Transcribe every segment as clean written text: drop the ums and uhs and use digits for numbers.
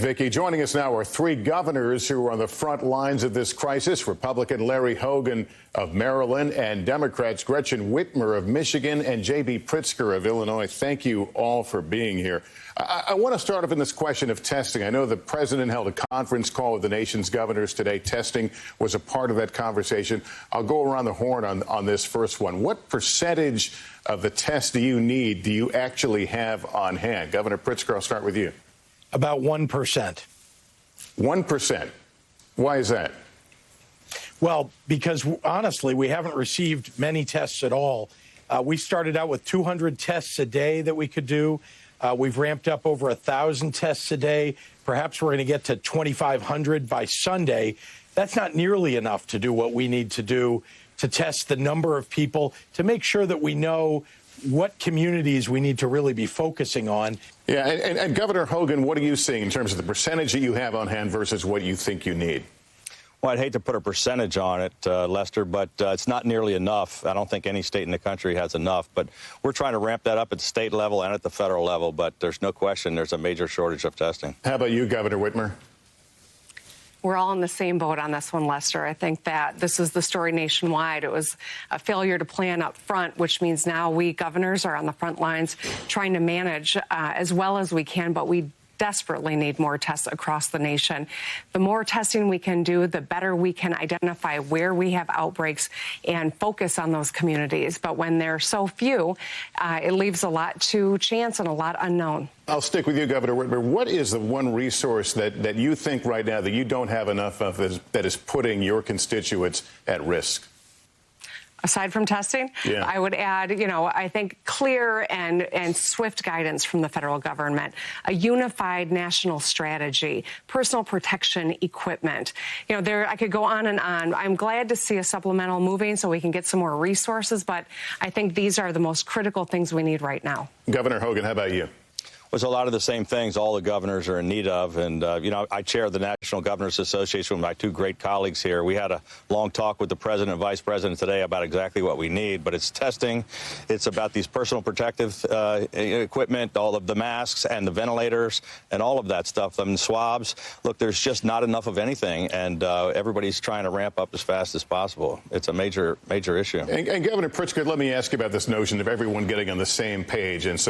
Vicki, joining us now are three governors who are on the front lines of this crisis. Republican Larry Hogan of Maryland and Democrats Gretchen Whitmer of Michigan and J.B. Pritzker of Illinois. Thank you all for being here. I want to start off in this question of testing. I know the president held a conference call with the nation's governors today. Testing was a part of that conversation. I'll go around the horn on this first one. What percentage of the tests do you actually have on hand? Governor Pritzker, I'll start with you. About 1%. 1%. Why is that? Well, because honestly, we haven't received many tests at all. We started out with 200 tests a day that we could do. We've ramped up over 1,000 tests a day. Perhaps we're going to get to 2,500 by Sunday. That's not nearly enough to do what we need to do to test the number of people, to make sure that we know what communities we need to really be focusing on. Yeah, and Governor Hogan, what are you seeing in terms of the percentage that you have on hand versus what you think you need? Well, I'd hate to put a percentage on it, Lester, but it's not nearly enough. I don't think any state in the country has enough. But we're trying to ramp that up at the state level and at the federal level. But there's no question there's a major shortage of testing. How about you, Governor Whitmer? We're all in the same boat on this one, Lester. I think that this is the story nationwide. It was a failure to plan up front, which means now we governors are on the front lines trying to manage as well as we can, but we desperately need more tests across the nation. The more testing we can do, the better we can identify where we have outbreaks and focus on those communities. But when there are so few, it leaves a lot to chance and a lot unknown. I'll stick with you, Governor Whitmer. What is the one resource that you think right now that you don't have enough of that is putting your constituents at risk? Aside from testing, yeah. I would add, I think clear and swift guidance from the federal government, a unified national strategy, personal protection equipment. I could go on and on. I'm glad to see a supplemental moving so we can get some more resources, but I think these are the most critical things we need right now. Governor Hogan, how about you? Was a lot of the same things all the governors are in need of. And, I chair the National Governors Association with my two great colleagues here. We had a long talk with the president and vice president today about exactly what we need. But it's testing. It's about these personal protective equipment, all of the masks and the ventilators and all of that stuff, and swabs. Look, there's just not enough of anything. And everybody's trying to ramp up as fast as possible. It's a major issue. And Governor Pritzker, let me ask you about this notion of everyone getting on the same page and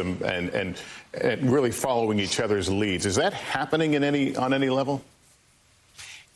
really following each other's leads. Is that happening on any level?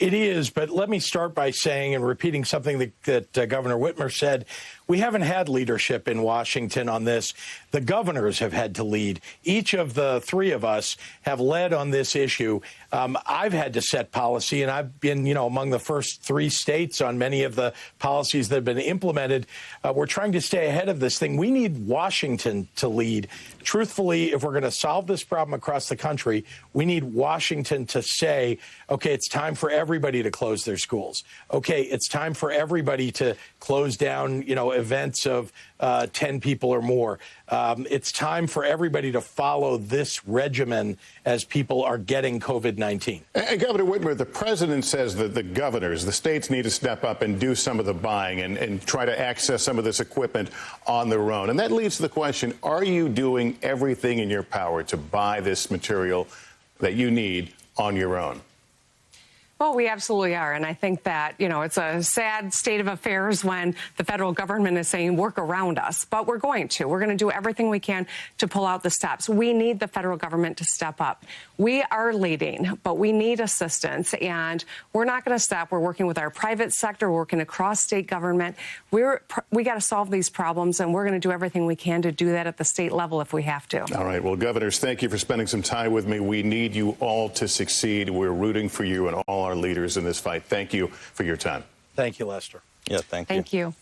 It is, but let me start by saying and repeating something that Governor Whitmer said. We haven't had leadership in Washington on this. The governors have had to lead. Each of the three of us have led on this issue. I've had to set policy, and I've been, among the first three states on many of the policies that have been implemented. We're trying to stay ahead of this thing. We need Washington to lead. Truthfully, if we're going to solve this problem across the country, we need Washington to say, okay, it's time for everybody to close their schools. Okay, it's time for everybody to close down, events of 10 people or more. It's time for everybody to follow this regimen as people are getting COVID-19. And Governor Whitmer, the president says that the governors, the states need to step up and do some of the buying and try to access some of this equipment on their own. And that leads to the question, are you doing everything in your power to buy this material that you need on your own? Well, we absolutely are. And I think that, it's a sad state of affairs when the federal government is saying work around us. But we're going to. We're going to do everything we can to pull out the stops. We need the federal government to step up. We are leading, but we need assistance. And we're not going to stop. We're working with our private sector, working across state government. We got to solve these problems, and we're going to do everything we can to do that at the state level if we have to. All right. Well, governors, thank you for spending some time with me. We need you all to succeed. We're rooting for you and all our leaders in this fight. Thank you for your time. Thank you, Lester. Yeah, thank you. Thank you.